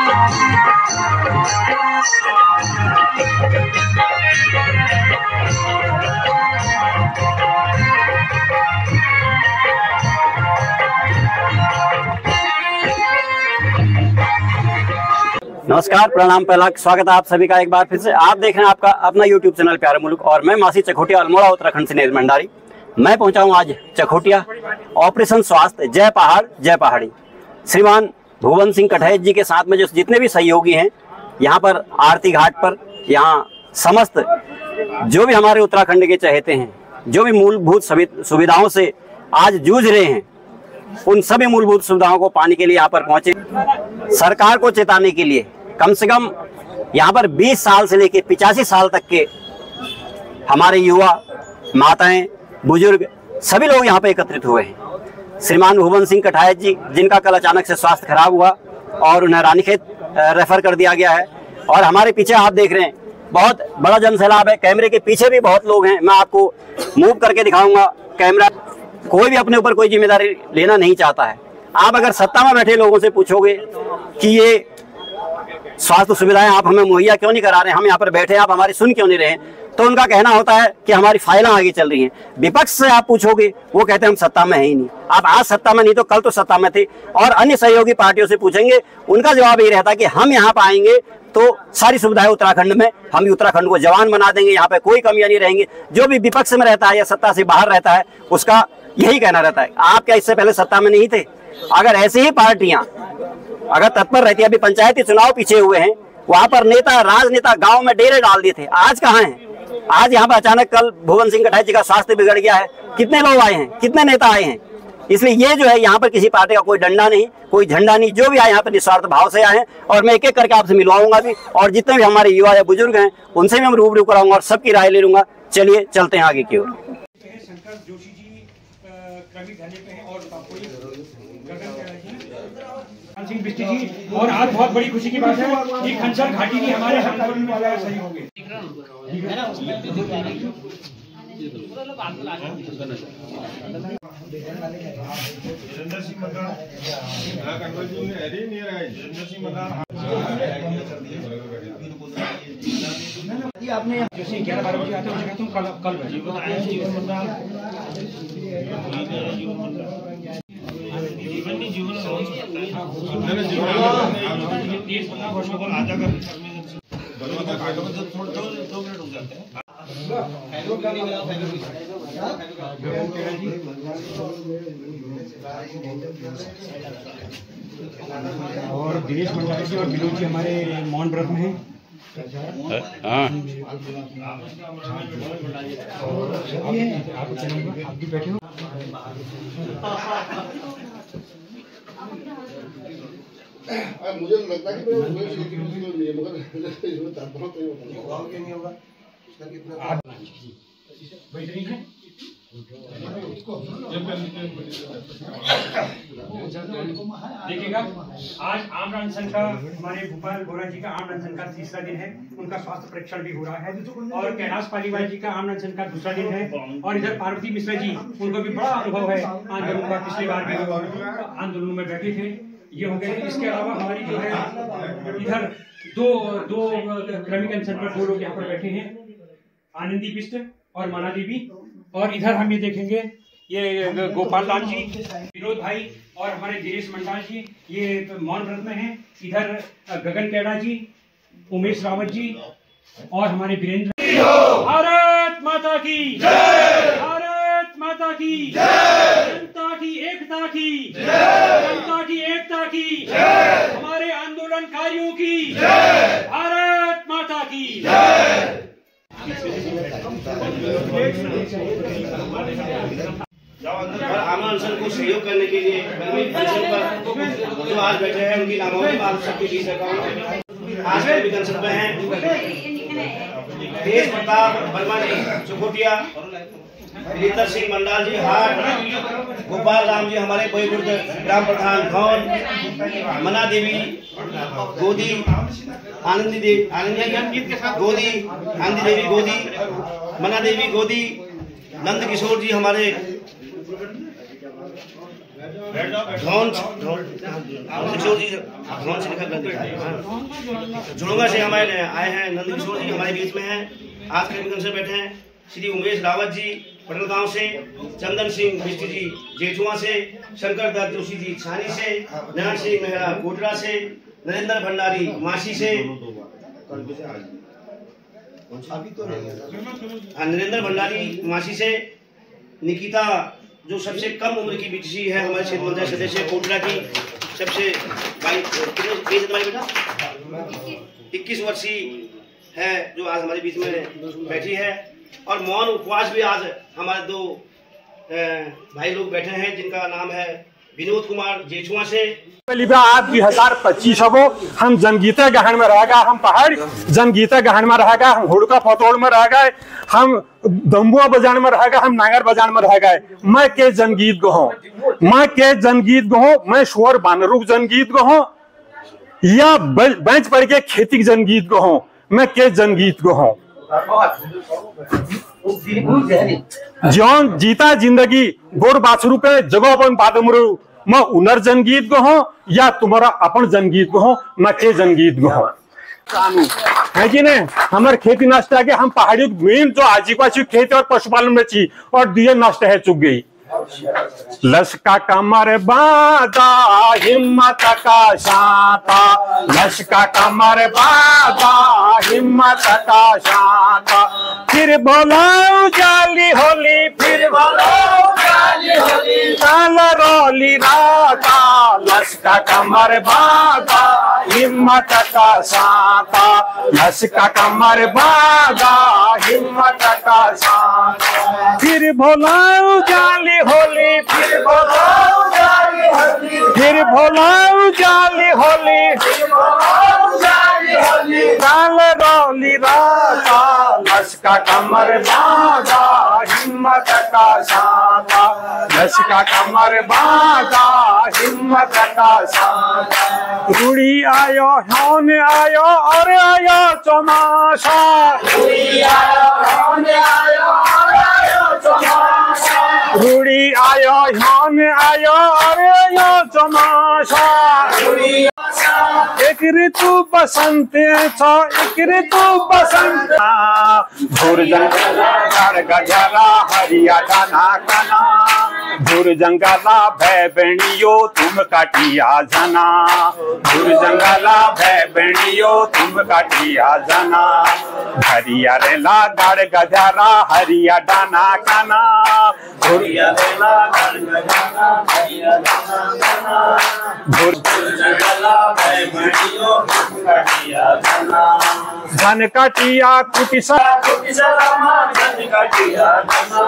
नमस्कार, प्रणाम, पहला स्वागत है आप सभी का एक बार फिर से। आप देख रहे हैं आपका अपना YouTube चैनल प्यारे मुल्क और मैं मासी चकोटिया अल्मोड़ा उत्तराखंड से नीरज भंडारी। मैं पहुंचा हूं आज चकोटिया ऑपरेशन स्वास्थ्य जय पहाड़ जय पहाड़ी। श्रीमान भुवन सिंह कटहेज जी के साथ में जो जितने भी सहयोगी हैं यहाँ पर आरती घाट पर, यहाँ समस्त जो भी हमारे उत्तराखंड के चहेते हैं, जो भी मूलभूत सुविधाओं से आज जूझ रहे हैं, उन सभी मूलभूत सुविधाओं को पाने के लिए यहाँ पर पहुंचे। सरकार को चेताने के लिए कम से कम यहाँ पर 20 साल से लेकर 85 साल तक के हमारे युवा, माताएं, बुजुर्ग सभी लोग यहाँ पे एकत्रित हुए हैं। श्रीमान भुवन सिंह कटहेज जी, जिनका कल अचानक से स्वास्थ्य खराब हुआ और उन्हें रानीखेत रेफर कर दिया गया है। और हमारे पीछे आप देख रहे हैं बहुत बड़ा जनसैलाब है। कैमरे के पीछे भी बहुत लोग हैं, मैं आपको मूव करके दिखाऊंगा कैमरा। कोई भी अपने ऊपर कोई जिम्मेदारी लेना नहीं चाहता है। आप अगर सत्ता में बैठे लोगों से पूछोगे कि ये स्वास्थ्य सुविधाएं आप हमें मुहैया क्यों नहीं करा रहे, हम यहाँ पर बैठे आप हमारी सुन क्यों नहीं रहे, तो उनका कहना होता है कि हमारी फाइलें आगे चल रही हैं। विपक्ष से आप पूछोगे, वो कहते हैं हम सत्ता में है ही नहीं। आप आज सत्ता में नहीं तो कल तो सत्ता में थे। और अन्य सहयोगी पार्टियों से पूछेंगे, उनका जवाब यही रहता है कि हम यहाँ पर आएंगे तो सारी सुविधाएं उत्तराखंड में, हम भी उत्तराखंड को जवान बना देंगे, यहाँ पे कोई कमियां नहीं रहेंगी। जो भी विपक्ष में रहता है या सत्ता से बाहर रहता है, उसका यही कहना रहता है। आप क्या इससे पहले सत्ता में नहीं थे? अगर ऐसी ही पार्टियां अगर तत्पर रहती, अभी पंचायती चुनाव पीछे हुए हैं, वहां पर नेता राजनेता गांव में डेरे डाल दिए थे, आज कहाँ हैं? आज यहाँ पर अचानक कल भुवन सिंह कटहेज जी का स्वास्थ्य बिगड़ गया है। कितने लोग आए हैं, कितने नेता आए हैं? इसलिए ये जो है यहाँ पर किसी पार्टी का कोई डंडा नहीं, कोई झंडा नहीं, जो भी आए यहाँ पर निस्वार्थ भाव से आए हैं। और मैं एक एक करके आपसे मिलवाऊंगा भी, और जितने भी हमारे युवा या बुजुर्ग हैं उनसे भी हम रूबरू कराऊंगा और सबकी राय ले लूंगा। चलिए चलते हैं आगे की ओर। सिंह बिष्टी जी, और आज बहुत बड़ी खुशी की बात है कि खंचर घाटी भी हमारे आंदोलन में सही होंगे। आपने जैसे 11-12 बजे आते हो, तुम कल और दिनेश मंडारी जी और विनोद जी हमारे मौन व्रत में हैं। आप भी बैठे हो। मुझे लगता है कि होगा देखिएगा, आज आम अनशन का, हमारे भूपाल बोरा जी का आम अनशन का तीसरा दिन है। उनका स्वास्थ्य परीक्षण भी हो रहा है। और कैलाश पालीवाल जी का आम अनशन का दूसरा दिन है। और इधर पार्वती मिश्रा जी, उनको भी बड़ा अनुभव है आंदोलन का, पिछली बार भी आंदोलन में बैठे थे, ये हो गए। इसके अलावा हमारी जो है इधर दो क्रमिक अनशन पर 2 लोग यहाँ पर बैठे हैं, आनंदी बिष्ट और मना देवी। और इधर हम ये देखेंगे, ये गोपाल लाल जी, विनोद भाई और हमारे दिनेश मंडाल जी, ये मौन व्रत में हैं। इधर गगन कैड़ा जी, उमेश रावत जी और हमारे वीरेंद्र। भारत माता की जय, भारत माता की जय, जनता की एकता की जय, जनता की एकता की जय, हमारे आंदोलनकारियों की जय, भारत माता की जय। आम अनशन को सहयोग करने के लिए पर जो आज बैठे हैं, उनकी नामों में आप सबके बीच आज विधानसभा में हैं तेज प्रताप वर्मा जी चकोटिया, रीतर सिंह मंडाल जी हाट, गोपाल राम जी हमारे बहीबुर्द ग्राम प्रधान भवन, मना देवी गोदी, आनंदी देवी गोदी, आनंदी देवी गोदी, मना देवी गोदी, नंद किशोर जी हमारे जुड़ूंगा से हमारे आए हैं नंद किशोर जी हमारे बीच में हैं। आज के विघन से बैठे हैं श्री उमेश रावत जी पटल गांव से, चंदन सिंह मिश्र जी जेठुआ से, शंकर दत्त जोशी जी छानी से, नारायण सिंह मेहरा कोटरा से, नरेंद्र भंडारी मासी से, नरेंद्र भंडारी मासी से, निकिता जो सबसे कम उम्र की बीटीसी है हमारे क्षेत्र मंडल सदस्य कोटरा की, सबसे 21 वर्षीय है जो आज हमारे बीच में बैठी है। और मौन उपवास भी आज हमारे दो भाई लोग बैठे हैं जिनका नाम है विनोद कुमार जेठुआ से। आज 2025 हो हम जनगीता गहन में रह गए, हम पहाड़ जनगीता गहन में रह गए, हम हुड़का फतोड़ में रह गए, हम दम्बुआ बजान में रह गए, हम नागर बजान में रह गए। मैं के जनगीत गहो, मैं के जनगीत गहो, मैं शोर बानरुक जनगीत गहो या बेंच पड़ के खेती जनगीत गहो, मैं के जनगीत गहो। जौन जीता जिंदगी गोड़ बाछरू पे जगह अपन बादमरू मैं उनर जनगीत गहो या तुम्हारा अपन जनगीत गहो, मैं के जनगीत गहो है कि नहीं। हमारे खेती नष्ट है कि हम पहाड़ी मेन जो आजीविका खेती और पशुपालन में छी और दिए नष्ट है चुक गई। लश्का कमर बादा हिम्मत का शाता, लश्का कमर बादा हिम्मत का शाता, फिर बोलाओ जाली होली, फिर बोलाओ जाली होली, काल रोली राता, लश्का कमर बादा हिम्मत का शाता, लश्का कमर बादा हिम्मत का शाता, फिर बोलाओ जाली होली, फिर बोलाओ जाली होली, फिर बोलाओ जाली होली, फिर बोलाओ जाली होली, काल रोली राता, लश्का कमर बादा हिम्मत का शाता, लश्का कमर बादा हिम्मत का शाता, रूढ़ी आयो होने आयो और आयो चौमासा, रूढ़ी आयो होने आयो और आयो चौमासा, रूढ़ी आयो होने आयो और आयो चौमासा, एक ऋतु बसंत छो, एक ऋतु बसंत, धुर जंगल गजरा हरिया दाना कना, धुर जंगला भय बेणियो तुम काटिया जना, धुर जंगला भय बेणियो तुम काटिया जना, हरिया रेला गड़ गजरा हरिया दाना कना, हरिया रेला गड़ गजरा हरिया दाना कना, धुर जंगला भय बेणियो तुम काटिया जना, धन काटिया कुटिसा कुटिसलामा, धन काटिया जना,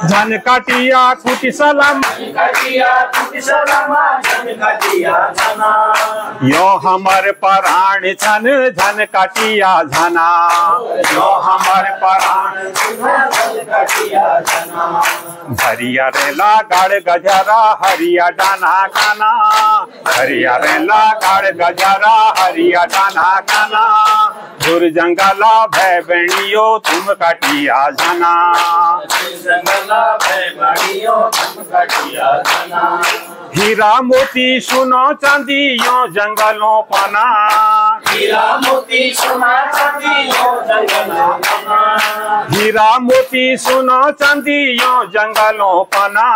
धन काटिया कुटिसलामा, धन काटिया कुटिसलामा, धन काटिया जना, यो हमर प्राण छन धन काटिया जना, यो हमर प्राण धन काटिया जना, हरिया रेला गड़ गजरा हरिया दाना काना, हरिया रेला गड़ गजरा हरिया दाना काना, धुर जंगला भय बेणियो तुम काटिया जना, जंगला भय बेणियो तुम काटिया जना, हीरा मोती सुनो चांदी यो जंगलों पाना, हीरा मोती सुनो चांदी यो जंगलों पाना, हीरा मोती सुनो चांदी यो जंगलों पाना,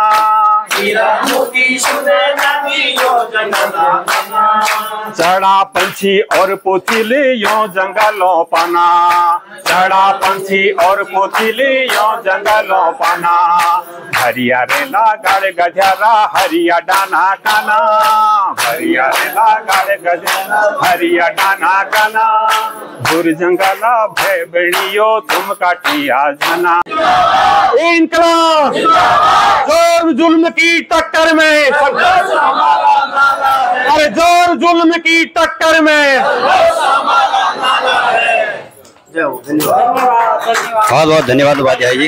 हीरा मोती सुनो चांदी यो जंगलों पाना, चढ़ा पंछी और पोथिले यो जंगलों पाना, चढ़ा पंछी और पोथिले यो जंगलों पाना, हरिया रेला गड़ गजरा हरिया दाना काना, हरिया रेला गड़ गजरा हरिया दाना काना, धुर जंगला भय बेणियो तुम काटिया जना। इनकलाब जोर जुल्म की टक्कर में, अरे जोर जुल्म की टक्कर में, बहुत बहुत धन्यवाद उपाध्याय जी।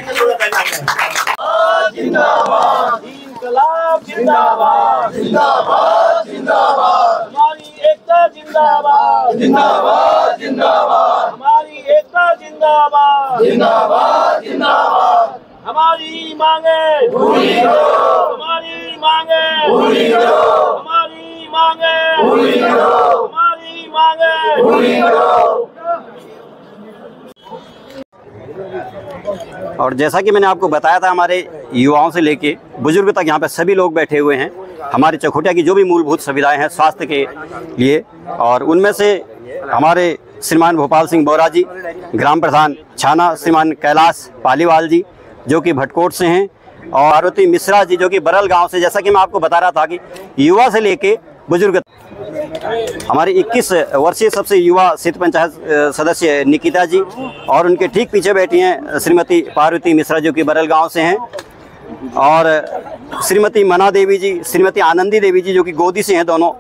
जिंदाबाद इंकलाब, जिंदाबाद जिंदाबाद जिंदाबाद, हमारी एकता जिंदाबाद जिंदाबाद जिंदाबाद, हमारी एकता जिंदाबाद जिंदाबाद जिंदाबाद, हमारी मांगे पूरी करो, हमारी मांगे पूरी करो, हमारी मांगे पूरी करो, हमारी मांगे पूरी करो। और जैसा कि मैंने आपको बताया था, हमारे युवाओं से लेके बुजुर्ग तक यहाँ पे सभी लोग बैठे हुए हैं। हमारे चकोटिया की जो भी मूलभूत सुविधाएं हैं स्वास्थ्य के लिए, और उनमें से हमारे श्रीमान भोपाल सिंह बोरा जी, ग्राम प्रधान छाना, श्रीमान कैलाश पालीवाल जी जो कि भटकोट से हैं, और पार्वती मिश्रा जी जो कि बरल गांव से। जैसा कि मैं आपको बता रहा था कि युवा से लेके बुजुर्ग, हमारे 21 वर्षीय सबसे युवा क्षेत्र पंचायत सदस्य निकिता जी, और उनके ठीक पीछे बैठी हैं श्रीमती पार्वती मिश्रा जो कि बरल गांव से हैं, और श्रीमती मना देवी जी, श्रीमती आनंदी देवी जी जो कि गोदी से हैं दोनों,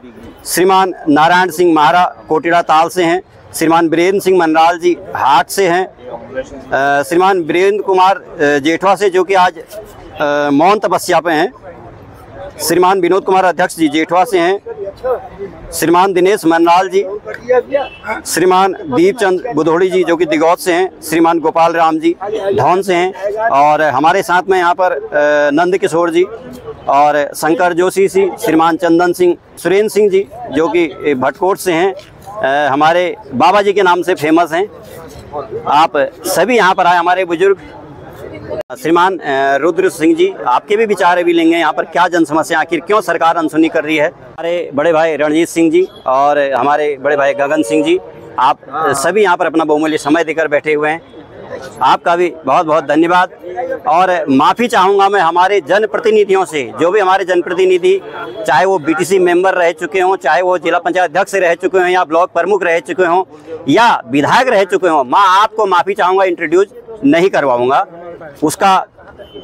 श्रीमान नारायण सिंह महारा कोटिड़ा ताल से हैं, श्रीमान वीरेंद्र सिंह मनराल जी हाट से हैं, श्रीमान वीरेंद्र कुमार जेठवा से जो कि आज मौन तपस्या पे हैं, श्रीमान विनोद कुमार अध्यक्ष जी जेठवा से हैं, श्रीमान दिनेश मनराल जी, श्रीमान दीपचंद बुधोड़ी जी जो कि दिगौत से हैं, श्रीमान गोपाल राम जी धौन से हैं, और हमारे साथ में यहाँ पर नंद किशोर जी और शंकर जोशी जी, श्रीमान चंदन सिंह, सुरेंद्र सिंह जी जो कि भटकोट से हैं, हमारे बाबा जी के नाम से फेमस हैं। आप सभी यहाँ पर आए हमारे बुजुर्ग। श्रीमान रुद्र सिंह जी, आपके भी विचार अभी लेंगे यहाँ पर क्या जन समस्या, आखिर क्यों सरकार अनसुनी कर रही है। हमारे बड़े भाई रणजीत सिंह जी और हमारे बड़े भाई गगन सिंह जी, आप सभी यहाँ पर अपना बहुमूल्य समय देकर बैठे हुए हैं। आपका भी बहुत बहुत धन्यवाद। और माफ़ी चाहूँगा मैं हमारे जनप्रतिनिधियों से, जो भी हमारे जनप्रतिनिधि, चाहे वो बीटीसी मेंबर रह चुके हों, चाहे वो जिला पंचायत अध्यक्ष रह चुके हों, या ब्लॉक प्रमुख रह चुके हों, या विधायक रह चुके हों, मैं आपको माफ़ी चाहूँगा, इंट्रोड्यूस नहीं करवाऊँगा। उसका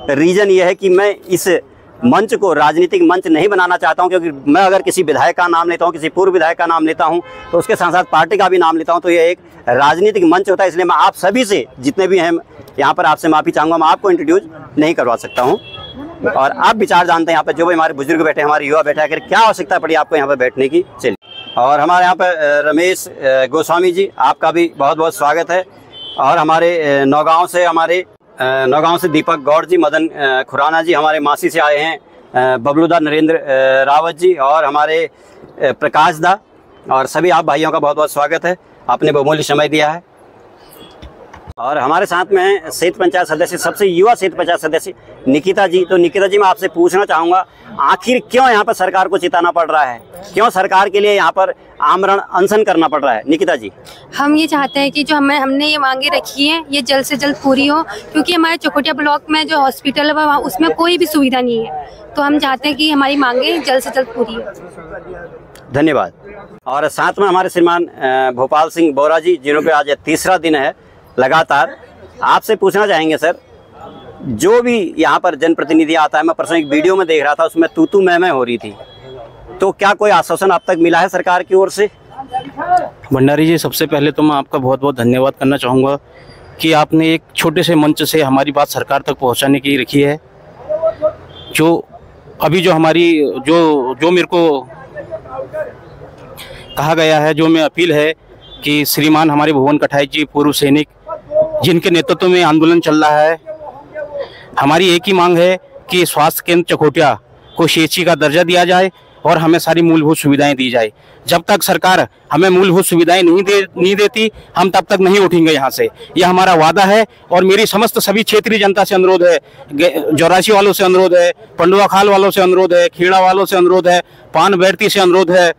रीज़न ये है कि मैं इस मंच को राजनीतिक मंच नहीं बनाना चाहता हूं, क्योंकि मैं अगर किसी विधायक का नाम लेता हूं, किसी पूर्व विधायक का नाम लेता हूं, तो उसके साथ साथ पार्टी का भी नाम लेता हूं, तो यह एक राजनीतिक मंच होता है। इसलिए मैं आप सभी से, जितने भी हैं यहाँ पर, आपसे माफ़ी चाहूँगा, मैं आपको इंट्रोड्यूस नहीं करवा सकता हूँ। और आप विचार जानते हैं यहाँ पर, जो भी हमारे बुजुर्ग बैठे, हमारे युवा बैठे, अगर क्या आवश्यकता पड़ी आपको यहाँ पर बैठने की, चलिए। और हमारे यहाँ पर रमेश गोस्वामी जी, आपका भी बहुत बहुत स्वागत है। और हमारे नौगांव से दीपक गौड़ जी, मदन खुराना जी, हमारे मासी से आए हैं बबलूदा नरेंद्र रावत जी, और हमारे प्रकाश दा, और सभी आप भाइयों का बहुत बहुत स्वागत है, आपने बहुमूल्य समय दिया है। और हमारे साथ में है क्षेत्र पंचायत सदस्य, सबसे युवा क्षेत्र पंचायत सदस्य निकिता जी। तो निकिता जी, मैं आपसे पूछना चाहूँगा, आखिर क्यों यहाँ पर सरकार को चिताना पड़ रहा है, क्यों सरकार के लिए यहाँ पर आमरण अनशन करना पड़ रहा है? निकिता जी, हम ये चाहते हैं कि जो हमने ये मांगे रखी हैं ये जल्द से जल्द पूरी हो, क्योंकि हमारे चकोटिया ब्लॉक में जो हॉस्पिटल है वहाँ उसमें कोई भी सुविधा नहीं है, तो हम चाहते हैं कि हमारी मांगे जल्द से जल्द पूरी हो। धन्यवाद। और साथ में हमारे श्रीमान भोपाल सिंह बोरा जी, जिन्हों पे आज तीसरा दिन है लगातार। आपसे पूछना चाहेंगे सर, जो भी यहाँ पर जनप्रतिनिधि आता है, मैं परसों एक वीडियो में देख रहा था, उसमें तू मैं हो रही थी, तो क्या कोई आश्वासन अब तक मिला है सरकार की ओर से? भंडारी जी, सबसे पहले तो मैं आपका बहुत बहुत धन्यवाद करना चाहूँगा कि आपने एक छोटे से मंच से हमारी बात सरकार तक पहुँचाने की रखी है। जो अभी जो हमारी जो मेरे को कहा गया है, जो मैं अपील है कि श्रीमान हमारे भुवन कठाई जी, पूर्व सैनिक, जिनके नेतृत्व में आंदोलन चल रहा है, हमारी एक ही मांग है कि स्वास्थ्य केंद्र चकोटिया को CHC का दर्जा दिया जाए और हमें सारी मूलभूत सुविधाएं दी जाए। जब तक सरकार हमें मूलभूत सुविधाएं नहीं देती, हम तब तक नहीं उठेंगे यहाँ से, यह हमारा वादा है। और मेरी समस्त सभी क्षेत्रीय जनता से अनुरोध है, जौरासी वालों से अनुरोध है, पंडुआ खाल वालों से अनुरोध है, खेड़ा वालों से अनुरोध है, पान बैरती से अनुरोध है,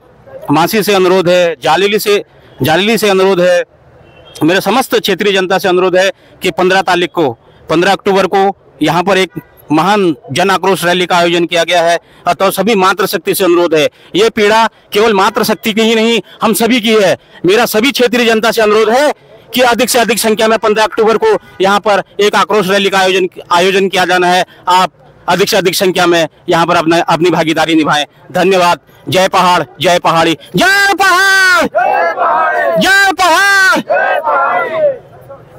मासी से अनुरोध है, जालिली से अनुरोध है, मेरे समस्त क्षेत्रीय जनता से अनुरोध है कि 15 अक्टूबर को यहाँ पर एक महान जन आक्रोश रैली का आयोजन किया गया है। तो सभी मातृशक्ति से अनुरोध है, ये पीड़ा केवल मातृशक्ति की ही नहीं, हम सभी की है। मेरा सभी क्षेत्रीय जनता से अनुरोध है कि अधिक से अधिक संख्या में 15 अक्टूबर को यहाँ पर एक आक्रोश रैली का आयोजन किया जाना है। आप अधिक से अधिक संख्या में यहाँ पर अपनी भागीदारी निभाएं। धन्यवाद। जय पहाड़, जय पहाड़ी, जय पहाड़, जय पहाड़।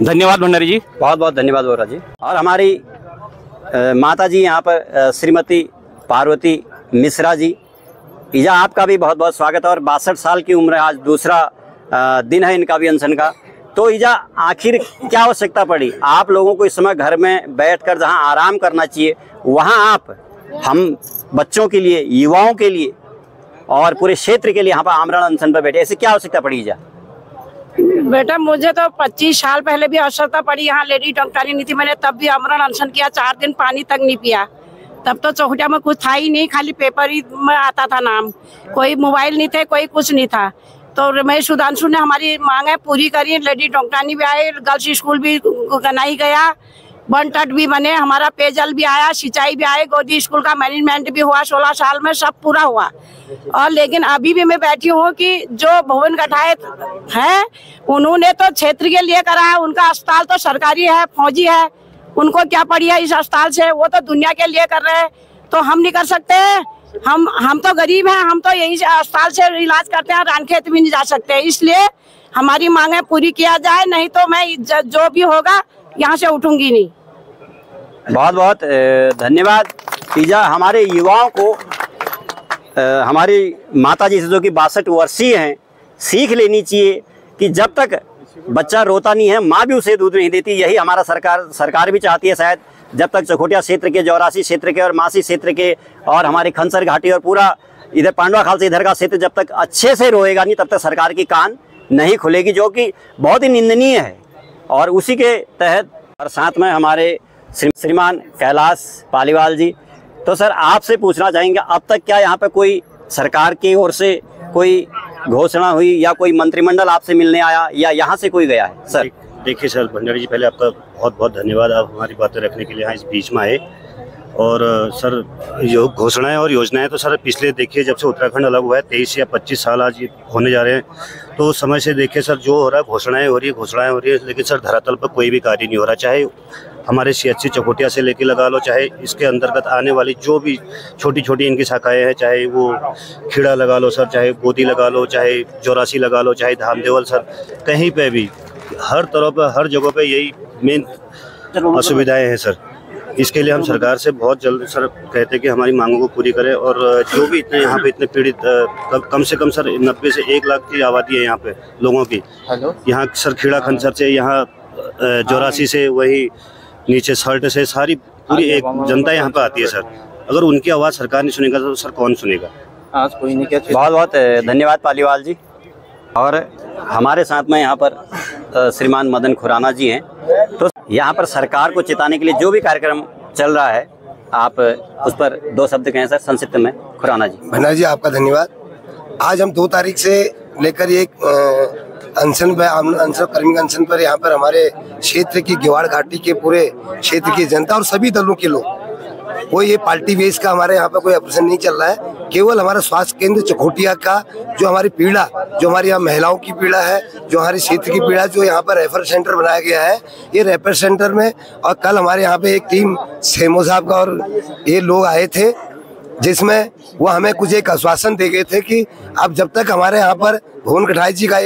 धन्यवाद भंडारी जी, बहुत बहुत धन्यवाद बोरा जी। और हमारी माता जी यहाँ पर श्रीमती पार्वती मिश्रा जी, ईजा आपका भी बहुत बहुत स्वागत है। और 62 साल की उम्र है, आज दूसरा दिन है इनका भी अनशन का। तो ईजा, आखिर क्या आवश्यकता पड़ी आप लोगों को इस समय घर में बैठकर जहां आराम करना चाहिए, वहां आप हम बच्चों के लिए, युवाओं के लिए और पूरे क्षेत्र के लिए यहाँ पर आमरण अनशन पर बैठे, ऐसे क्या आवश्यकता पड़ी जा? बेटा मुझे तो 25 साल पहले भी आवश्यकता पड़ी, यहाँ लेडी डॉक्टरी नहीं थी, मैंने तब भी आमरण अनशन किया, 4 दिन पानी तक नहीं पिया। तब तो चकोटिया में कुछ था ही नहीं, खाली पेपर ही में आता था नाम, कोई मोबाइल नहीं थे, कोई कुछ नहीं था। तो रमेश सुधांशु ने हमारी मांगे पूरी करी, लेडी डॉक्टरानी भी आए, गर्ल्स स्कूल भी बनाई गया, वन तट भी बने, हमारा पेयजल भी आया, सिंचाई भी आए, गोदी स्कूल का मैनेजमेंट भी हुआ, 16 साल में सब पूरा हुआ। और लेकिन अभी भी मैं बैठी हूँ कि जो भुवन कठाए हैं उन्होंने तो क्षेत्र के लिए करा है, उनका अस्पताल तो सरकारी है, फौजी है, उनको क्या पड़ी है इस अस्पताल से, वो तो दुनिया के लिए कर रहे हैं, तो हम नहीं कर सकते? हम तो गरीब हैं, हम तो यही अस्पताल से इलाज करते हैं, रानखेत भी नहीं जा सकते। इसलिए हमारी मांगे पूरी किया जाए, नहीं तो मैं जो भी होगा यहाँ से उठूंगी नहीं। बहुत बहुत धन्यवाद तीजा। हमारे युवाओं को, हमारी माता जी से जो कि 62 वर्षीय हैं, सीख लेनी चाहिए कि जब तक बच्चा रोता नहीं है, माँ भी उसे दूध नहीं देती। यही हमारा सरकार भी चाहती है शायद, जब तक चकोटिया क्षेत्र के, जौरासी क्षेत्र के और मासी क्षेत्र के और हमारे खनसर घाटी और पूरा इधर पांडवा खाल से इधर का क्षेत्र जब तक अच्छे से रोएगा नहीं, तब तक सरकार की कान नहीं खुलेगी, जो कि बहुत ही निंदनीय है। और उसी के तहत और साथ में हमारे श्रीमान कैलाश पालीवाल जी। तो सर आपसे पूछना चाहेंगे, अब तक क्या यहाँ पे कोई सरकार की ओर से कोई घोषणा हुई या कोई मंत्रिमंडल आपसे मिलने आया या यहाँ से कोई गया है? सर देखिए सर, भंडारी जी पहले आपका बहुत बहुत धन्यवाद, आप हमारी बातें रखने के लिए यहाँ इस बीच में आए। और सर जो घोषणाएं और योजनाएं तो सर पिछले देखिए जब से उत्तराखंड अलग हुआ है 23 या 25 साल आज ये होने जा रहे हैं, तो समय से देखिए सर जो हो रहा है, घोषणाएं हो रही है, लेकिन सर धरातल पर कोई भी कार्य नहीं हो रहा। चाहे हमारे CHC चकोटिया से लेके लगा लो, चाहे इसके अंतर्गत आने वाली जो भी छोटी छोटी इनकी शाखाएं हैं, चाहे वो खीड़ा लगा लो सर, चाहे गोदी लगा लो, चाहे जौरासी लगा लो, चाहे धामदेवल, सर कहीं पे भी हर तरफ हर जगह पे यही मेन असुविधाएं हैं सर। इसके लिए हम सरकार से बहुत जल्द सर कहते हैं कि हमारी मांगों को पूरी करें। और जो भी इतने यहाँ पे इतने पीड़ित, कम से कम सर 90 से 1 लाख की आबादी है यहाँ पे लोगों की। यहाँ सर खीड़ा खनसर से, यहाँ जौरासी से, वही नीचे सर्ट से, सारी पूरी एक जनता यहाँ पे आती है सर। अगर उनकी आवाज़ सरकार नहीं सुनेगा तो सर कौन सुनेगा? आज कोई नहीं कहता। बहुत बहुत धन्यवाद पालीवाल जी। और हमारे साथ में यहाँ पर श्रीमान मदन खुराना जी हैं। तो यहाँ पर सरकार को चिताने के लिए जो भी कार्यक्रम चल रहा है, आप उस पर 2 शब्द कहें सर संक्षिप्त में। खुराना जी। भंडारी जी आपका धन्यवाद। आज हम 2 तारीख से लेकर एक अनशन कर्मी अनशन पर यहाँ पर हमारे क्षेत्र की गेवाड़ घाटी के पूरे क्षेत्र की जनता और सभी दलों के लोग, कोई ये पार्टी बेस का हमारे यहाँ पर कोई ऑपरेशन नहीं चल रहा है। केवल हमारा स्वास्थ्य केंद्र चकोटिया का जो हमारी पीड़ा, जो हमारी यहाँ महिलाओं की पीड़ा है, जो हमारे क्षेत्र की पीड़ा, जो यहाँ पर रेफर सेंटर बनाया गया है, ये रेफर सेंटर में, और कल हमारे यहाँ पे एक टीम सेमो साहब का और ये लोग आए थे, जिसमें वो हमें कुछ एक आश्वासन दे गए थे कि अब जब तक हमारे यहाँ पर भुवन कठाई जी का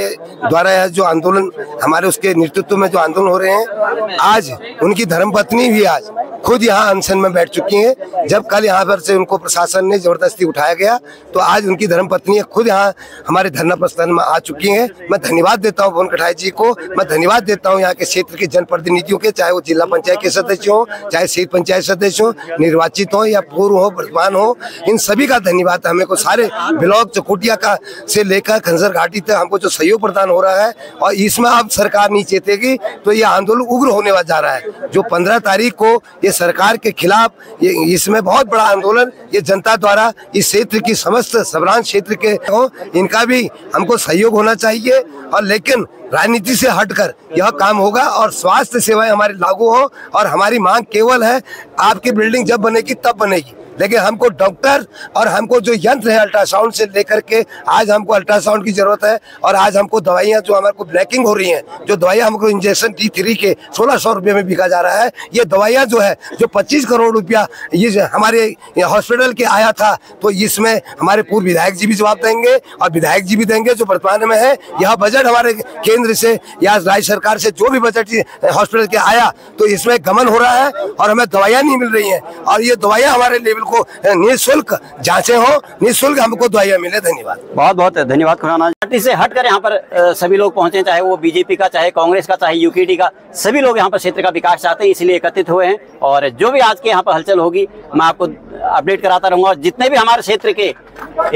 द्वारा जो आंदोलन, हमारे उसके नेतृत्व में जो आंदोलन हो रहे हैं, आज उनकी धर्मपत्नी भी आज खुद यहाँ अनशन में बैठ चुकी हैं। जब कल यहाँ पर से उनको प्रशासन ने जबरदस्ती उठाया गया, तो आज उनकी धर्मपत्नी खुद यहाँ हमारे धरना प्रस्थान में आ चुकी हैं। मैं धन्यवाद देता हूँ भुवन कठाई जी को, मैं धन्यवाद देता हूँ यहाँ के क्षेत्र के जनप्रतिनिधियों के, चाहे वो जिला पंचायत के सदस्य हो, चाहे क्षेत्र पंचायत सदस्य हो, निर्वाचित हो या पूर्व हो, वर्तमान हो, इन सभी का धन्यवाद। हमें को सारे ब्लॉक चकोटिया का से लेकर खनसर घाटी तक हमको जो सहयोग प्रदान हो रहा है, और इसमें अब सरकार नहीं चेतेगी तो ये आंदोलन उग्र होने वाला जा रहा है। जो 15 तारीख को ये सरकार के खिलाफ, ये इसमें बहुत बड़ा आंदोलन ये जनता द्वारा इस क्षेत्र की समस्त सबरान क्षेत्र के हो, इनका भी हमको सहयोग होना चाहिए। और लेकिन राजनीति से हटकर यह काम होगा और स्वास्थ्य सेवाएं हमारी लागू हो। और हमारी मांग केवल है, आपकी बिल्डिंग जब बनेगी तब बनेगी, लेकिन हमको डॉक्टर और हमको जो यंत्र है अल्ट्रासाउंड से लेकर के, आज हमको अल्ट्रासाउंड की जरूरत है। और आज हमको दवाइयाँ जो हमारे को ब्लैकिंग हो रही हैं, जो दवाइयाँ हमको इंजेक्शन T3 के 1600 रुपये में बिका जा रहा है, ये दवाइयाँ जो है जो 25 करोड़ रुपया ये हमारे हॉस्पिटल के आया था, तो इसमें हमारे पूर्व विधायक जी भी जवाब देंगे और विधायक जी भी देंगे जो वर्तमान में है। यह बजट हमारे केंद्र से या राज्य सरकार से जो भी बजट हॉस्पिटल के आया, तो इसमें गमन हो रहा है और हमें दवाइयाँ नहीं मिल रही हैं। और ये दवाइयाँ हमारे लेवल को निःशुल्क जांचें हो, निःशुल्क हमको दवाइयाँ मिले। धन्यवाद। बहुत बहुत धन्यवाद खुराना। पार्टी से हटकर यहाँ पर सभी लोग पहुंचे, चाहे वो बीजेपी का, चाहे कांग्रेस का, चाहे यूकेडी का, सभी लोग यहाँ पर क्षेत्र का विकास चाहते हैं, इसलिए एकत्रित हुए हैं। और जो भी आज के यहाँ पर हलचल होगी, मैं आपको अपडेट कराता रहूंगा। जितने भी हमारे क्षेत्र के,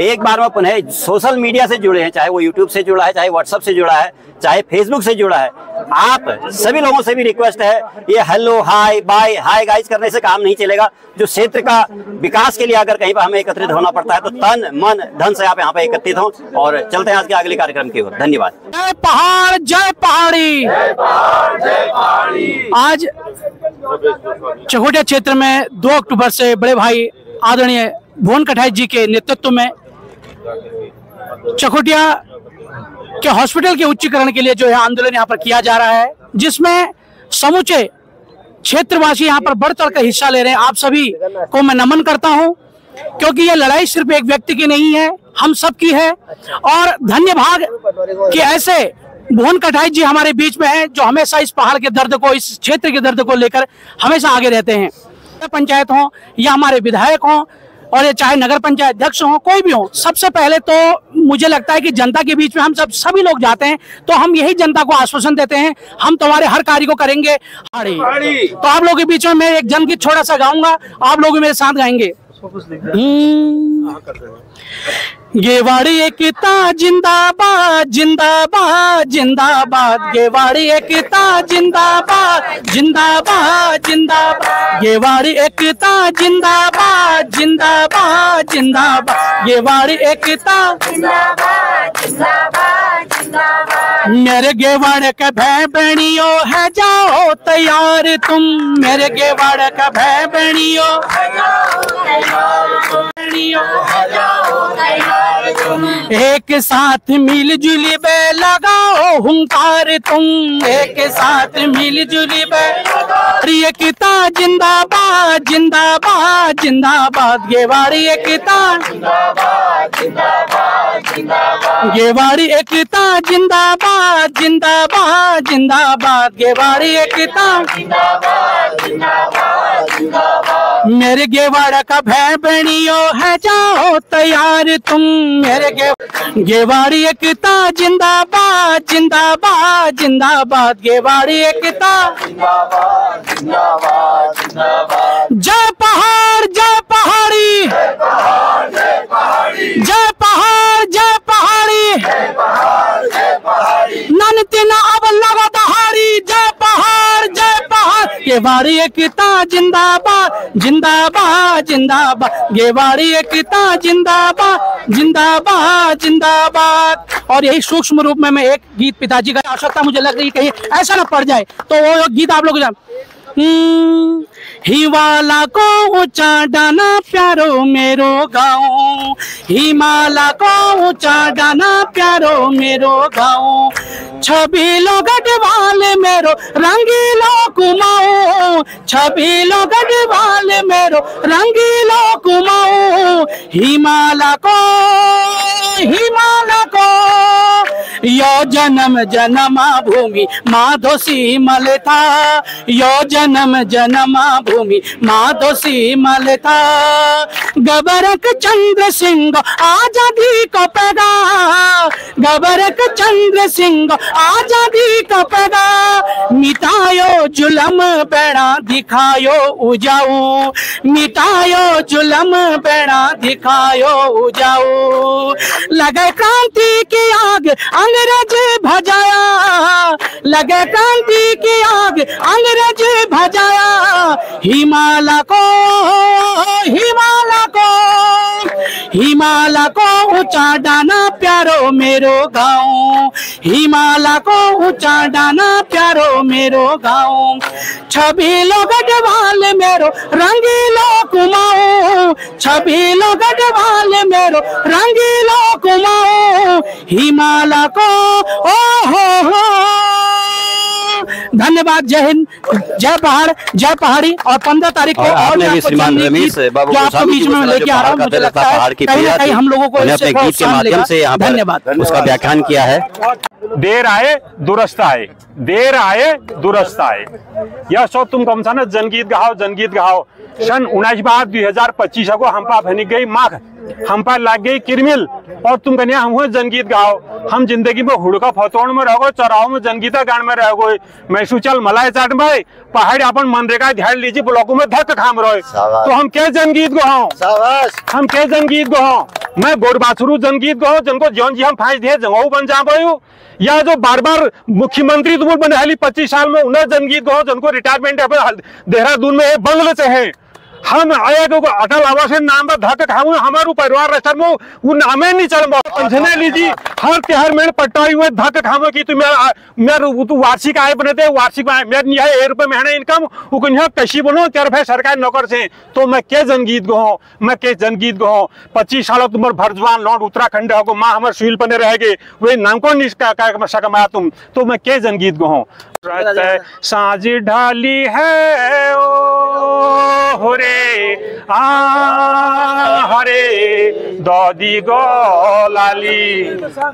एक बार मैं पुनः सोशल मीडिया से जुड़े हैं, चाहे वो यूट्यूब से जुड़ा है, चाहे व्हाट्सएप से जुड़ा है, चाहे फेसबुक से जुड़ा है, आप सभी लोगों से भी रिक्वेस्ट है, ये hello hi bye hi guys करने से काम नहीं चलेगा। जो क्षेत्र का विकास के लिए अगर कहीं पर हमें एकत्रित होना पड़ता है तो तन मन धन से आप यहाँ पे एकत्रित हों। और चलते हैं आज के अगले कार्यक्रम की ओर। धन्यवाद। जय पहाड़ जय पहाड़ी। आज चकोटिया क्षेत्र में 2 अक्टूबर से बड़े भाई आदरणीय भुवन कठाई जी के नेतृत्व में चकोटिया के हॉस्पिटल के उच्चीकरण के लिए जो है आंदोलन यहाँ पर किया जा रहा है, जिसमें समूचे क्षेत्रवासी यहाँ पर बढ़ चढ़कर हिस्सा ले रहे हैं। आप सभी को मैं नमन करता हूँ, क्योंकि ये लड़ाई सिर्फ एक व्यक्ति की नहीं है, हम सब की है। और धन्य भाग कि ऐसे भुवन कठाई जी हमारे बीच में हैं, जो हमेशा इस पहाड़ के दर्द को, इस क्षेत्र के दर्द को लेकर हमेशा आगे रहते हैं। पंचायत हो या हमारे विधायक हो, और ये चाहे नगर पंचायत अध्यक्ष हो, कोई भी हो, सबसे पहले तो मुझे लगता है कि जनता के बीच में हम सभी लोग जाते हैं तो हम यही जनता को आश्वासन देते हैं, हम तुम्हारे हर कार्य को करेंगे। तो आप लोगों के बीच में मैं एक जनगीत छोटा सा गाऊंगा, आप लोग मेरे साथ गाएंगे। गेवाड़ी एकता जिंदाबाद जिंदाबाद जिंदाबाद, गेवाड़ी एकता जिंदाबाद जिंदाबाद जिंदाबाद, गेवाड़ी एकता जिंदाबाद जिंदाबाद जिंदाबाद, गेवाड़ी एकता जिंदाबाद जिंदाबाद जिंदाबाद। मेरे गेवाड़े का भय बहनियों है जाओ तैयार तुम, मेरे गेवाड़े का भय बहनियों एक साथ मिलजुली बे लगाओ हुंकार तुम, एक साथ मिलजुली बे एकता जिंदाबाद जिंदाबाद जिंदाबाद, गेवाड़ी एकता जिंदाबाद जिंदाबाद जिंदाबाद, गेवाड़ी एकता जिंदाबाद जिंदाबाद जिंदाबाद, गेवाड़ी एकता जिंदाबाद जिंदाबाद जिंदाबाद। मेरे गेवाड़ा का भय बहनियों है जाओ तैयार तुम, मेरे गेवाड़ी एकता जिंदाबाद जिंदाबाद जिंदाबाद, गेवाड़ी एकता जिंदाबाद जिंदाबाद जिंदाबाद। जय पहाड़ जय पहाड़ी, जय पहाड़ जय पहाड़ी, जय पहाड़ जय पहाड़ी, जय पहाड़ जय पहाड़ी, ननती ना अब लगा दहाड़ी, जय पहाड़ जय पहाड़, गेवाड़ी एकता जिंदाबाद जिंदाबाद जिंदाबाद, गेवाड़ी एकता जिंदाबाद जिंदाबाद जिंदाबाद। और यही सूक्ष्म रूप में मैं एक गीत पिताजी का आवश्यकता मुझे लग रही कहीं ऐसा ना पड़ जाए, तो वो गीत आप लोग हिमाला को ऊंचा डाना प्यारो मेरो गाँव, हिमाला को ऊंचा डाना प्यारो मेरो गाँव, छबीलो गढ़वाल मेरो रंगीलो कुमाऊं, छबीलो गढ़वाल मेरो रंगीलो कुमाऊं, हिमाला को यो जन्म जन्मा भूमि माधोसी मलता, यो जन्म जन्मा भूमि माधोसी मलता, गबरक चंद्र सिंह आजादी को पैदा, गबरक चंद्र सिंह आजादी को पैदा, मिटायो जुलम बेड़ा दिखायो उजाऊ, मिटायो जुलम बेड़ा दिखायो उजाऊ, लगे क्रांति की आग अंग्रेज भजाया, लगे क्रांति की आग अंग्रेज भजाया, हिमालय को हिमालय को हिमालय को ऊंचा डाना प्यारो मेरो गाँव, हिमालय को ऊंचा डाना प्यारो मेरो गाँव, छबीलो गढ़वाल मेरो रंगीलो कुमाऊं, छबीलो गढ़वाल मेरो रंगीलो कुमाऊं, हिमालय को ओ हो। धन्यवाद, जय हिंद, जय पहाड़, जय पहाड़ी। और 15 तारीख को आपने भी श्रीमान रमेश बाबू आपको बीच में लेके आ रहा हूँ, मुझे लगता है कहीं ना कहीं हम लोगों को अपने गीत के माध्यम से यहाँ पर धन्यवाद उसका व्याख्यान किया है। देर आए दुरुस्त आए, देर आए दुरुस्त आए। यह सब तुम कम सा ना जनगीत गाओ। सन 19/2025 को हमपा भनी गई माघ, हमपा लग गई किरमिल, और तुम कन्या हम जनगीत गाओ। हम जिंदगी में हुड़का फतोड़ में रहो, चौराहों में जनगीता गान में रहो। मैं चल मलाई चाट भाई पहाड़ अपन मनरेगा ध्यान लीजिए ब्लॉकों में धक खाम रहे, तो हम क्या जनगीत गाओ, हम क्या जनगीत गाओ। मैं गोर बाछरू जनगीत गाओ, जिनको जौन जी हम फांस दिए जंगो बन जा पायु, या जो बार बार मुख्यमंत्री तुम बने हाली 25 साल में उन्हें जनगीत गाओ, जिनको रिटायरमेंट देहरादून में बंगले से है। हम आया को अटल आवास नाम पर धक खाऊ, हमारे परिवार रस्तर में वो नामे नहीं चल पेंशन लीजिए हर त्योहार में पट्टाई हुए धक खाऊ की तू तू वार्षिक आय बने थे, वार्षिक मेरे ₹1 रुपये महीना इनकम वो कैसी बनो तेरे भाई सरकारी नौकर से, तो मैं के जनगीत गो, मैं के जनगीत गो। 25 साल तुम्हारे भरजवान लौट उत्तराखंड हो माँ हमारे सुल पने रह गए, वे नाम को नहीं सकमाया तुम, तो मैं के जनगीत गो। साँझ ढाली है ओ रे हरे दौदी गो लाली,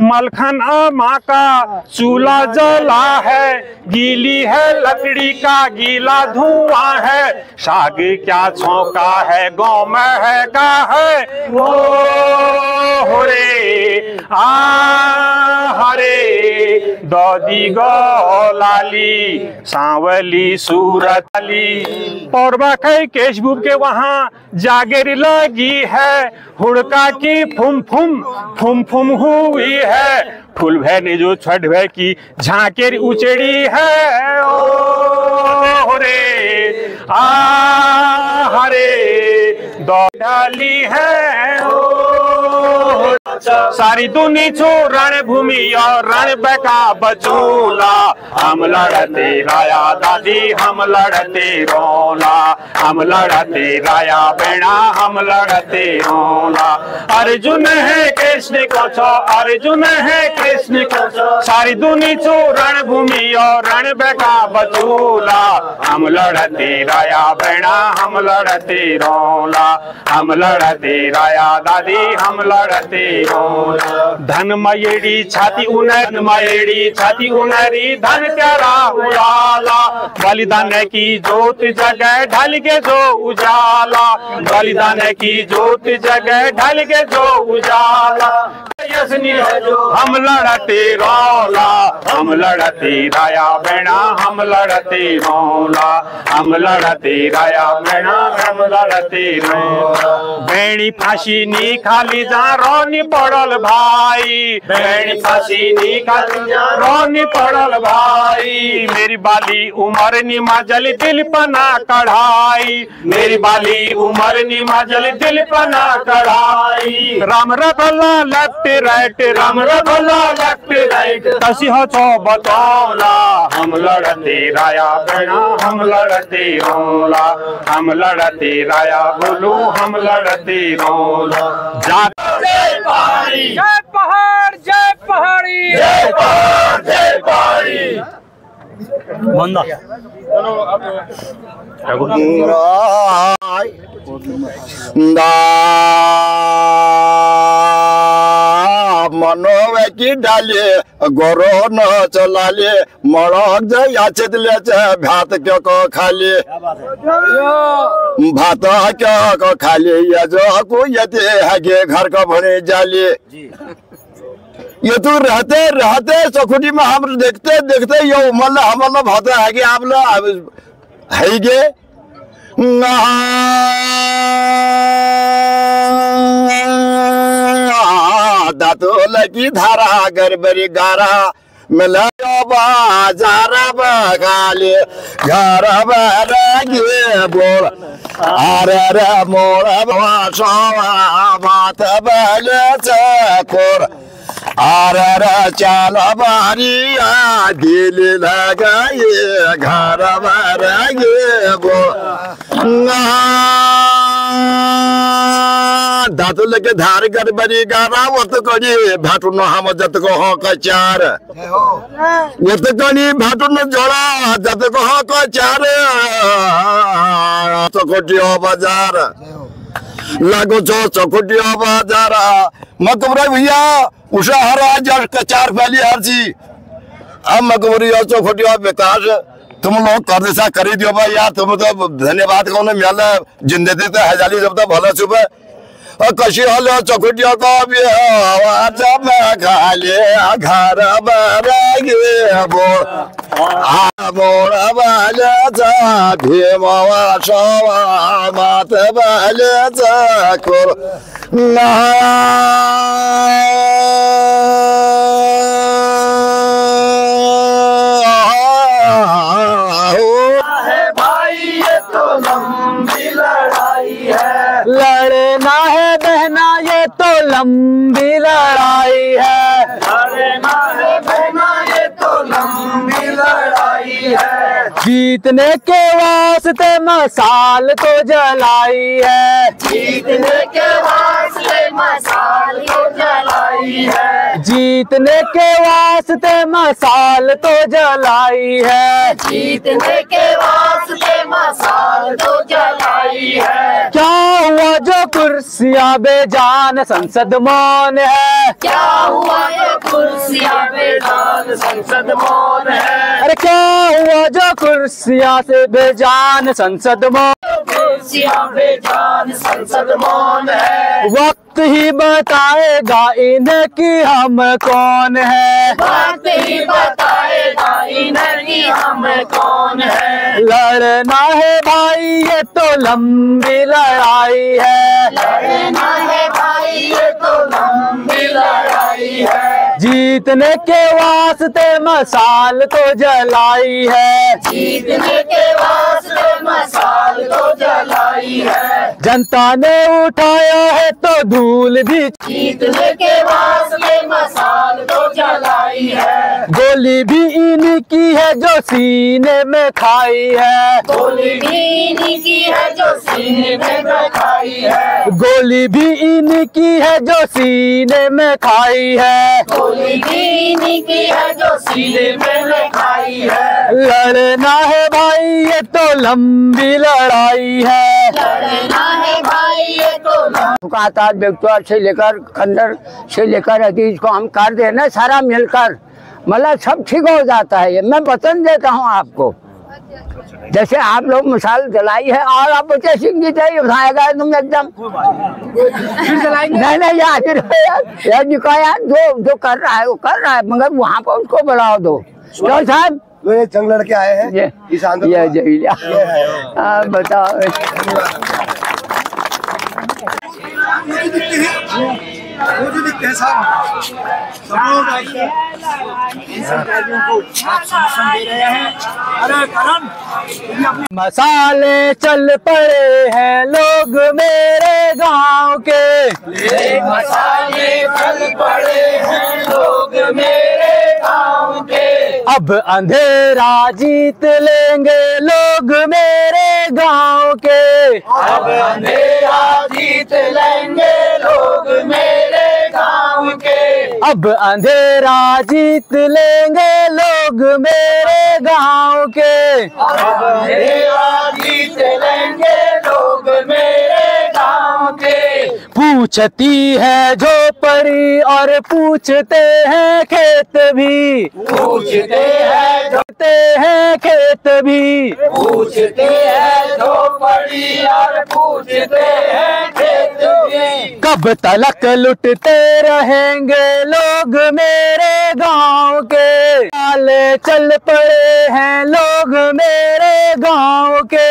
मलखन माँ का चूल्हा जला है, गीली है लकड़ी का गीला धुआं है, साग क्या छौंका है गाँव में है का है ओ रे हरे दौदी गो लाली, सांवली सूरत अली। पौरबा कई केशबुब के वहाँ जागर लगी है, हुड़का की फुम फुम हुई है, फूल भय ने जो छठ भय की झांकेर उचड़ी है ओ रे हरे दौड़ाली है ओ। सारी दुनी छो रणभूमि और रण बका बचूला, हम लड़ते राया दादी हम लड़ते रोला, हम लड़ते राया बेड़ा हम लड़ते रोला। अर्जुन है कृष्ण को छो, अर्जुन है कृष्ण को छो, सारी दुनी छो रणभूमि और रण बका बचूला, हम लड़ते राया बेड़ा हम लड़ते रोला, हम लड़ते राया दादी हम लड़ते रोला। धन मयड़ी छाती उनरी धन प्यारा उजाला, बलिदान की जोत जगह ढल के जो उजाला, बलिदान की जोत जगह ढल के जो उजाला। हम लड़ते रोला, हम लड़ते राया बेड़ा हम लड़ते रोला, हम लड़ते राया बेड़ा हम लड़ते रोला। बेड़ी फांसी नी खाली जा रोनी पड़ल भाई, बेड़ी फांसी नी खाली जा रोनी पड़ल भाई, मेरी बाली उमर नी माजल दिल पना कढ़ाई, मेरी बाली उमर नी माजल दिल पना कढ़ाई। राम रखला लेफ्ट राइट, राम रखला लेफ्ट राइट, कसी हो छो बतौला, हम लड़ते राया बेड़ा हम लड़ते रोला, हम लड़ते राया बोलू हम लड़ते रोला। जय पहाड़ी जय पहाड़ जय पहाड़ी जय पहाड़ जय पहाड़ी। बंदा मनोवे की डाले गोरो न चलाले, मड़क जाय आछत लेचे भात क्यों को खाली, भात क्यों को खाली, ये जो को यते हगे घर का भरे जाले। ये तो रहते रहते चौखुटी में हम देखते देखते ये उमल हमल भात है कि आप लोग है गे दातो लगी धारा गरबरी गारा मिला बाजार बगाले घर बरगे बोल अरे रे मोड़ बात बले चकोर अरे रे चाल बारिया दिल लगाए घर बरगे बोल दातु लेके धार गड़बड़ी गारा वो तो कनी भाटू न हम जत को हो कचार, वो तो कनी भाटू न जोड़ा जत को हो कचार, तो कोटियो बाजार लागो जो चौकुटियो बाजार मतलब भैया उषा हरा जर कचार फैली हर जी अब मकबूरी और चौखटिया विकास तुम लोग कर दिशा करी दियो भाई यार, तुम तो धन्यवाद कौन मिल जिंदे देते हजाली जब तक भला सुबह और कशी हल चौखटिया का भी जब खाली घर बरेगे बोर बाले भीमवा सवा मात बाले चकुर लड़ना है बहना ये तो लंबी लड़ाई है, लड़ना है बहना ये तो लंबी लड़ाई है। जीतने के वास्ते मसाल तो जलाई है, जीतने के वास्ते मसाल तो जलाई है, जीतने के वास्ते मसाल तो जलाई है, जीतने के वास्ते मसाल तो जलाई है। क्या हुआ जो कुर्सियां बेजान संसद मौन है, क्या हुआ जो कुर्सियां बेजान संसद मौन है। अरे क्या हुआ जो कुर्सियां से बेजान संसद मौन, कुर्सियां बेजान संसद मौन है। वक्त ही बताएगा इन्हें कि हम कौन है, वक्त ही बताएगा इन्हें कि हम कौन है। लड़ना है भाई ये तो लंबी लड़ाई है, लड़ना है भाई ये तो लंबी लड़ाई है। जीतने के वास्ते मसाल तो जलाई है, जीतने के वास्ते मसाल तो जलाई है। जनता ने उठाया है तो धूल भी, जीतने के वास्ते मसाल तो जलाई है। गोली भी इन्हीं की है जो सीने में खाई है, गोली भी इन्हीं की है जो सीने में खाई है, गोली भी इन्हीं की है जो सीने में खाई है, गोली भी इन्हीं की है जो सीने में खाई है। लड़ना है भाई ये तो लंबी लड़ाई है, लड़ना है भाई ये तो आता व्यक्तिवाद से लेकर खंडर से लेकर हदीस को हम कर देना सारा मिलकर, मतलब सब ठीक हो जाता है। ये मैं वचन देता हूँ आपको, जैसे आप लोग मिसाल जलाई है और आप बच्चे सिंह जी चाहिए उठाएगा तुम एकदम नहीं यार जो कर रहा है वो कर रहा है, मगर वहाँ पर उसको बढ़ाओ दो। तो साहब ये जंग लड़के आए हैं इस आंदोलन, बताओ मसाले चल पड़े हैं लोग मेरे गांव के, मसाले चल पड़े हैं लोग मेरे गांव के। अब अंधेरा जीत लेंगे लोग मेरे गांव के, अब अंधेरा जीत लेंगे लोग मेरे गांव के। अब अंधेरा जीत लेंगे लोग मेरे गांव के, अब अंधेरा जीत लेंगे लोग मेरे गांव के। पूछती है झोपड़ी और पूछते हैं खेत भी, पूछते हैं खेत भी, पूछते हैं झोपड़ी और पूछते हैं खेत भी। कब तलक लुटते रहेंगे लोग मेरे गांव के, मसाले चल पड़े हैं लोग मेरे गांव के,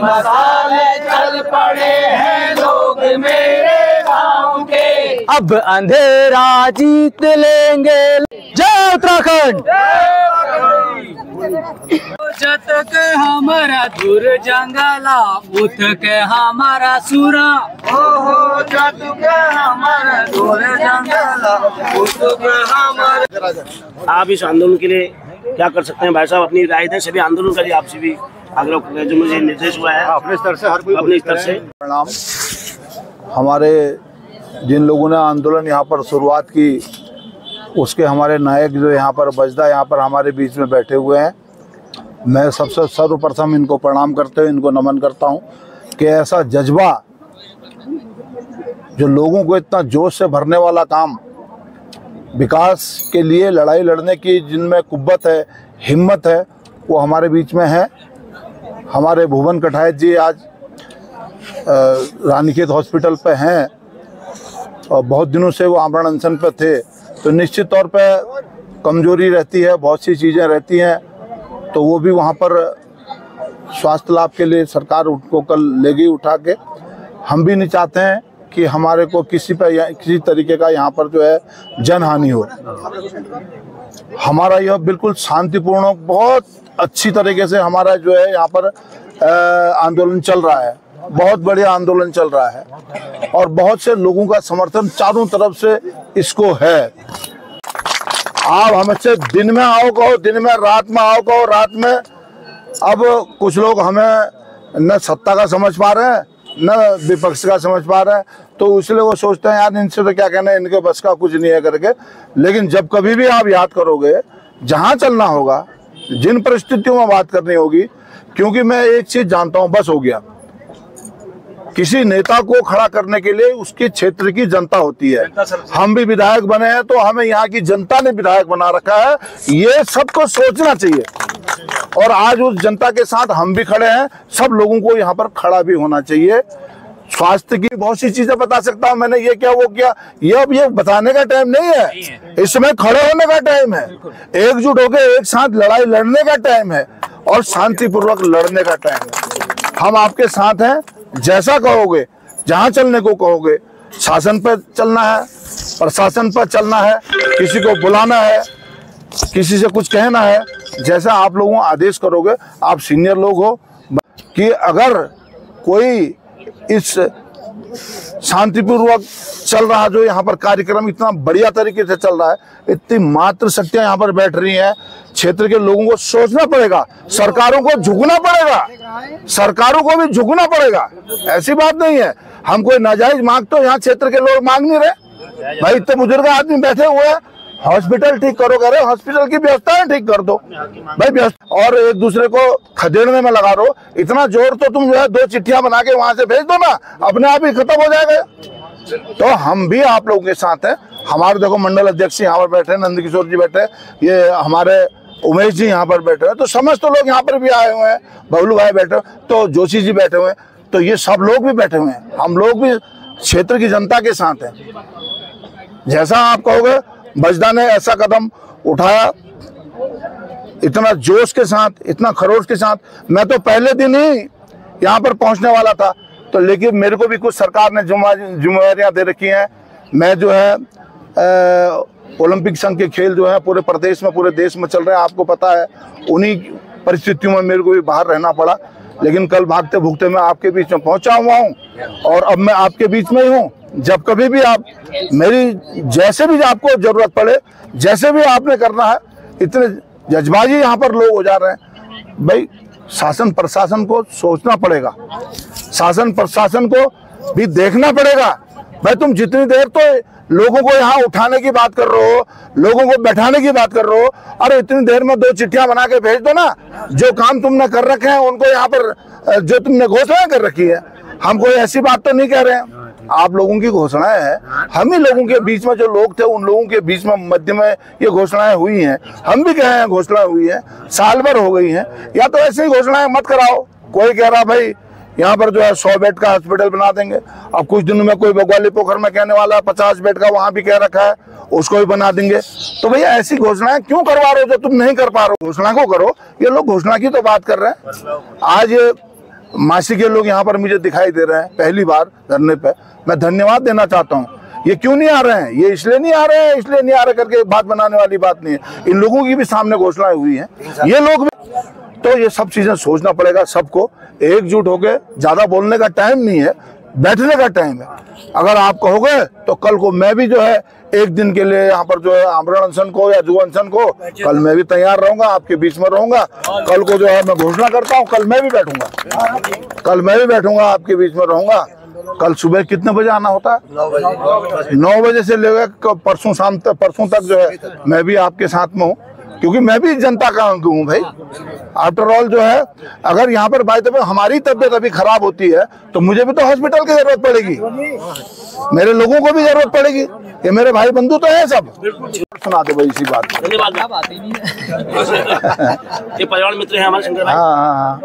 मसाले चल पड़े हैं लोग मेरे गांव के। अब अंधेरा जीत लेंगे। जय उत्तराखंड। जत के हमारा दूर जंगला उठ के हमारा सुरा, हो जत के हमारा दूर जंगला उठ के हमारा। आप इस आंदोलन के लिए क्या कर सकते हैं भाई साहब, अपनी राय दें। सभी आंदोलन का आपसे भी आग्रह कर रहे हैं, जो मुझे निर्देश हुआ है अपने स्तर से हर कोई अपने स्तर से। प्रणाम। हमारे जिन लोगों ने आंदोलन यहाँ पर शुरुआत की उसके हमारे नायक जो यहाँ पर बजदा यहाँ पर हमारे बीच में बैठे हुए हैं, मैं सबसे सर्वप्रथम इनको प्रणाम करते हुए इनको नमन करता हूँ कि ऐसा जज्बा जो लोगों को इतना जोश से भरने वाला काम विकास के लिए लड़ाई लड़ने की जिनमें कुव्वत है, हिम्मत है, वो हमारे बीच में है। हमारे भुवन कठायत जी आज रानीखेत हॉस्पिटल पे हैं और बहुत दिनों से वो आमरण अनशन पे थे, तो निश्चित तौर पे कमजोरी रहती है, बहुत सी चीज़ें रहती हैं, तो वो भी वहाँ पर स्वास्थ्य लाभ के लिए सरकार उनको कल ले गई उठा के। हम भी नहीं चाहते हैं कि हमारे को किसी तरीके का यहाँ पर जो है जनहानि हो। हमारा यह बिल्कुल शांतिपूर्ण, बहुत अच्छी तरीके से हमारा जो है यहाँ पर आंदोलन चल रहा है, बहुत बढ़िया आंदोलन चल रहा है और बहुत से लोगों का समर्थन चारों तरफ से इसको है। आप हमसे दिन में आओ कहो, दिन में, रात में आओ कहो, रात में। अब कुछ लोग हमें न सत्ता का समझ पा रहे हैं न विपक्ष का समझ पा रहे हैं, तो इसलिए वो सोचते हैं यार इनसे तो क्या कहना है, इनके बस का कुछ नहीं है करके। लेकिन जब कभी भी आप याद करोगे, जहाँ चलना होगा, जिन परिस्थितियों में बात करनी होगी, क्योंकि मैं एक चीज जानता हूँ, बस हो गया, किसी नेता को खड़ा करने के लिए उसके क्षेत्र की जनता होती है। हम भी विधायक बने हैं तो हमें यहाँ की जनता ने विधायक बना रखा है, ये सबको सोचना चाहिए। और आज उस जनता के साथ हम भी खड़े हैं, सब लोगों को यहाँ पर खड़ा भी होना चाहिए। स्वास्थ्य की बहुत सी चीजें बता सकता हूँ, मैंने ये क्या वो किया, ये अब ये बताने का टाइम नहीं है, इस समय खड़े होने का टाइम है, एकजुट होकर एक साथ लड़ाई लड़ने का टाइम है और शांतिपूर्वक लड़ने का टाइम है। हम आपके साथ हैं, जैसा कहोगे, जहां चलने को कहोगे, शासन पर चलना है, प्रशासन पर चलना है, किसी को बुलाना है, किसी से कुछ कहना है, जैसा आप लोगों आदेश करोगे, आप सीनियर लोग हो, कि अगर कोई इस शांतिपूर्वक चल रहा जो यहाँ पर कार्यक्रम इतना बढ़िया तरीके से चल रहा है, इतनी मात्र शक्तियां यहाँ पर बैठ रही हैं, क्षेत्र के लोगों को सोचना पड़ेगा, सरकारों को झुकना पड़ेगा, सरकारों को भी झुकना पड़ेगा। ऐसी बात नहीं है हम कोई नाजायज मांग तो यहाँ क्षेत्र के लोग मांग नहीं रहे। भाई इतने बुजुर्ग आदमी बैठे हुए हैं, हॉस्पिटल ठीक करो, कह रहे हॉस्पिटल की व्यवस्था ठीक कर दो भाई, व्यवस्था, और एक दूसरे को खदेड़ने में लगा दो। इतना जोर तो तुम जो है 2 चिट्ठियां बना के वहां से भेज दो ना, अपने आप ही खत्म हो जाएगा। तो हम भी आप लोगों के साथ हैं। हमारे देखो मंडल अध्यक्ष यहाँ पर बैठे, नंद किशोर जी बैठे, ये हमारे उमेश जी यहाँ पर बैठे हैं, तो समस्त लोग यहाँ पर भी आए हुए हैं, बबलू भाई बैठे, तो जोशी जी बैठे हुए हैं, तो ये सब लोग भी बैठे हुए हैं। हम लोग भी क्षेत्र की जनता के साथ हैं। जैसा आप कहोगे, बजदा ने ऐसा कदम उठाया इतना जोश के साथ, इतना खरोश के साथ, मैं तो पहले दिन ही यहाँ पर पहुँचने वाला था, तो लेकिन मेरे को भी कुछ सरकार ने जिम्मेवारियाँ दे रखी हैं। मैं जो है ओलंपिक संघ के खेल जो है पूरे प्रदेश में, पूरे देश में चल रहे हैं, आपको पता है, उन्हीं परिस्थितियों में मेरे को भी बाहर रहना पड़ा, लेकिन कल भागते भूगते मैं आपके बीच में पहुंचा हुआ हूं और अब मैं आपके बीच में ही हूं। जब कभी भी आप मेरी, जैसे भी आपको जरूरत पड़े, जैसे भी आपने करना है, इतने जज्बाजी यहाँ पर लोग हो जा रहे हैं। भाई शासन प्रशासन को सोचना पड़ेगा, शासन प्रशासन को भी देखना पड़ेगा। भाई तुम जितनी देर तो लोगों को यहाँ उठाने की बात कर रहे हो, लोगों को बैठाने की बात कर रहे हो, अरे इतनी देर में 2 चिट्ठियां बना के भेज दो ना। जो काम तुमने कर रखे हैं उनको यहाँ पर जो तुमने घोषणा कर रखी है, हम कोई ऐसी बात तो नहीं कह रहे हैं, आप लोगों की घोषणाएं हैं। हम ही लोगों के बीच में जो लोग थे, उन लोगों के बीच में मध्य में ये घोषणाएं हुई हैं। हम भी कहे हैं घोषणा हुई है, साल भर हो गई है, या तो ऐसे ही घोषणाएं मत कराओ। कोई कह रहा भाई यहाँ पर जो है 100 बेड का हॉस्पिटल बना देंगे, अब कुछ दिनों में कोई बगवाली पोखर में कहने वाला 50 बेड का वहां भी कह रखा है, उसको भी बना देंगे। तो भैया ऐसी घोषणाएं क्यों करवा रहे हो जो तुम नहीं कर पा रहे हो? घोषणा को करो। ये लोग घोषणा की तो बात कर रहे हैं। आज मासी के लोग यहाँ पर मुझे दिखाई दे रहे हैं पहली बार धरने पे, मैं धन्यवाद देना चाहता हूँ। ये क्यों नहीं आ रहे हैं? ये इसलिए नहीं आ रहे हैं, इसलिए नहीं आ रहे करके बात बनाने वाली बात नहीं है। इन लोगों की भी सामने घोषणाएं हुई हैं, ये लोग भी, तो ये सब चीजें सोचना पड़ेगा सबको, एकजुट होके। ज्यादा बोलने का टाइम नहीं है, बैठने का टाइम है। अगर आप कहोगे तो कल को मैं भी जो है एक दिन के लिए यहाँ पर जो है आमरण अनशन को या जुआ अनशन को, कल मैं भी तैयार रहूंगा, आपके बीच में रहूंगा। कल को जो है मैं घोषणा करता हूँ, कल मैं भी बैठूंगा, कल मैं भी बैठूंगा, आपके बीच में रहूंगा। कल सुबह कितने बजे आना होता है? 9 बजे से लेकर परसों शाम तक, परसों तक जो है मैं भी आपके साथ में हूँ, क्योंकि मैं भी जनता का अंग हूँ भाई। आफ्टर ऑल जो है, अगर यहाँ पर बाई तबीयत हमारी तबीयत अभी खराब होती है तो मुझे भी तो हॉस्पिटल की जरूरत पड़ेगी, मेरे लोगों को भी जरूरत पड़ेगी। ये मेरे भाई बंधु तो है सब। सुना दो भाई इसी बात। धन्यवाद। ये परिवार मित्र है हमारे शंकर भाई। हाँ।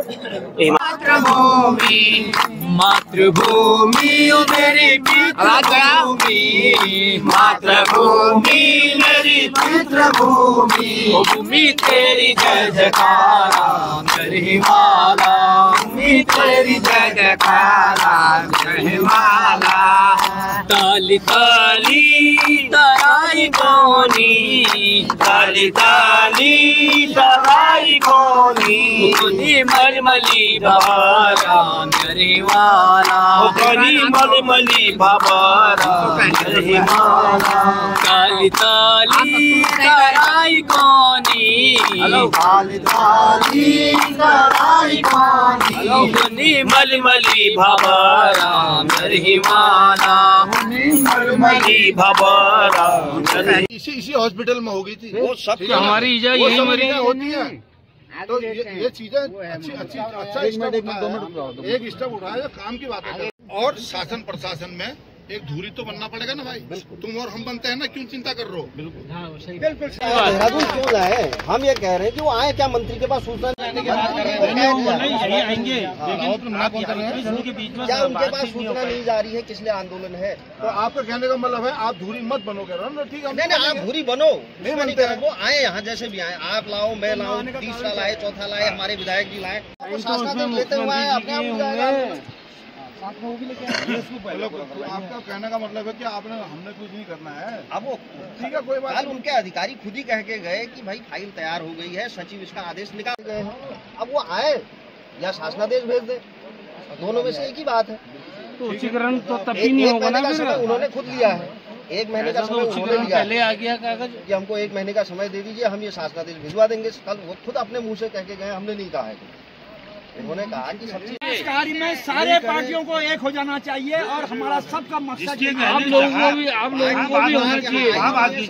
मातृभूमि मेरी पितृभूमि, मातृभूमि मेरी पितृभूमि, भूमि तेरी जय जयकारा मेरी माला, भूमि तेरी जय जयकारा मेरी माला। ताली ताली तराई कोनी, ताली ताली तराई कोनी, कोनी मलमली बाबा मेरी माला, कोनी मलमली बाबा मेरी माला। ताली ताली तराई कोनी, ताली ताली तराई कोनी, कोनी मलमली बाबा मेरी माला, मलमली बाबा। इसी हॉस्पिटल में हो गई थी वो सब हमारी यही मरीज होती है। तो ये चीजें अच्छा एक स्टेप उठाया, काम की बात है। और शासन प्रशासन में एक धुरी तो बनना पड़ेगा ना भाई। तुम और हम बनते हैं ना, क्यों चिंता कर रहे हो? बिल्कुल देहरादून क्यों लाए? हम ये कह रहे हैं कि वो आए क्या मंत्री के पास सूचना देने के बाद आएंगे, क्या उनके पास सूचना नहीं जा रही है किस लिए आंदोलन है? तो आपका कहने का मतलब है आप धुरी मत बनो, कह रहे हो ना? ठीक है, नहीं आप धुरी बनो, नहीं बनते हैं। वो आए यहाँ जैसे भी आए, आप लाओ, मैं लाऊं, तीसरा लाए, चौथा लाए, हमारे विधायक जी लाए, शासनादेश लेते हुए आए, अपने आप हो जाएगा। आपका कहने का मतलब है कि आपने हमने कुछ नहीं करना है। अब वो ठीक है, कोई बात। कल उनके अधिकारी खुद ही कह के गए कि भाई फाइल तैयार हो गई है, सचिव इसका आदेश निकाल गए हैं। अब वो आए या शासनादेश भेज दे, दोनों में से एक ही बात है। तो उच्चीकरण तो तब भी नहीं होगा ना। उन्होंने खुद लिया है, 1 महीने का समय उन्होंने लिया। पहले आ गया कागज कि हमको 1 महीने का समय दे दीजिए, हम ये शासनादेश भिजवा देंगे। कल वो खुद अपने मुंह से कह के गए, हमने नहीं कहा है। उन्होंने कहा कि सब चीज कार्य में सारे पार्टियों को एक हो जाना चाहिए और हमारा सबका मकसद आप लोगों को भी होना चाहिए। यहाँ पार्टी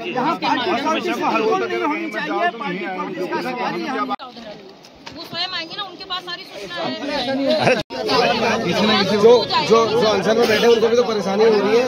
पॉलिटिक्स बिल्कुल नहीं होनी चाहिए। पार्टी पॉलिटिक्स का सवाल ही वो स्वयं आएंगे ना, उनके पास सारी सूचना है। जो अनशन में बैठे उनको भी तो परेशानी हो रही है।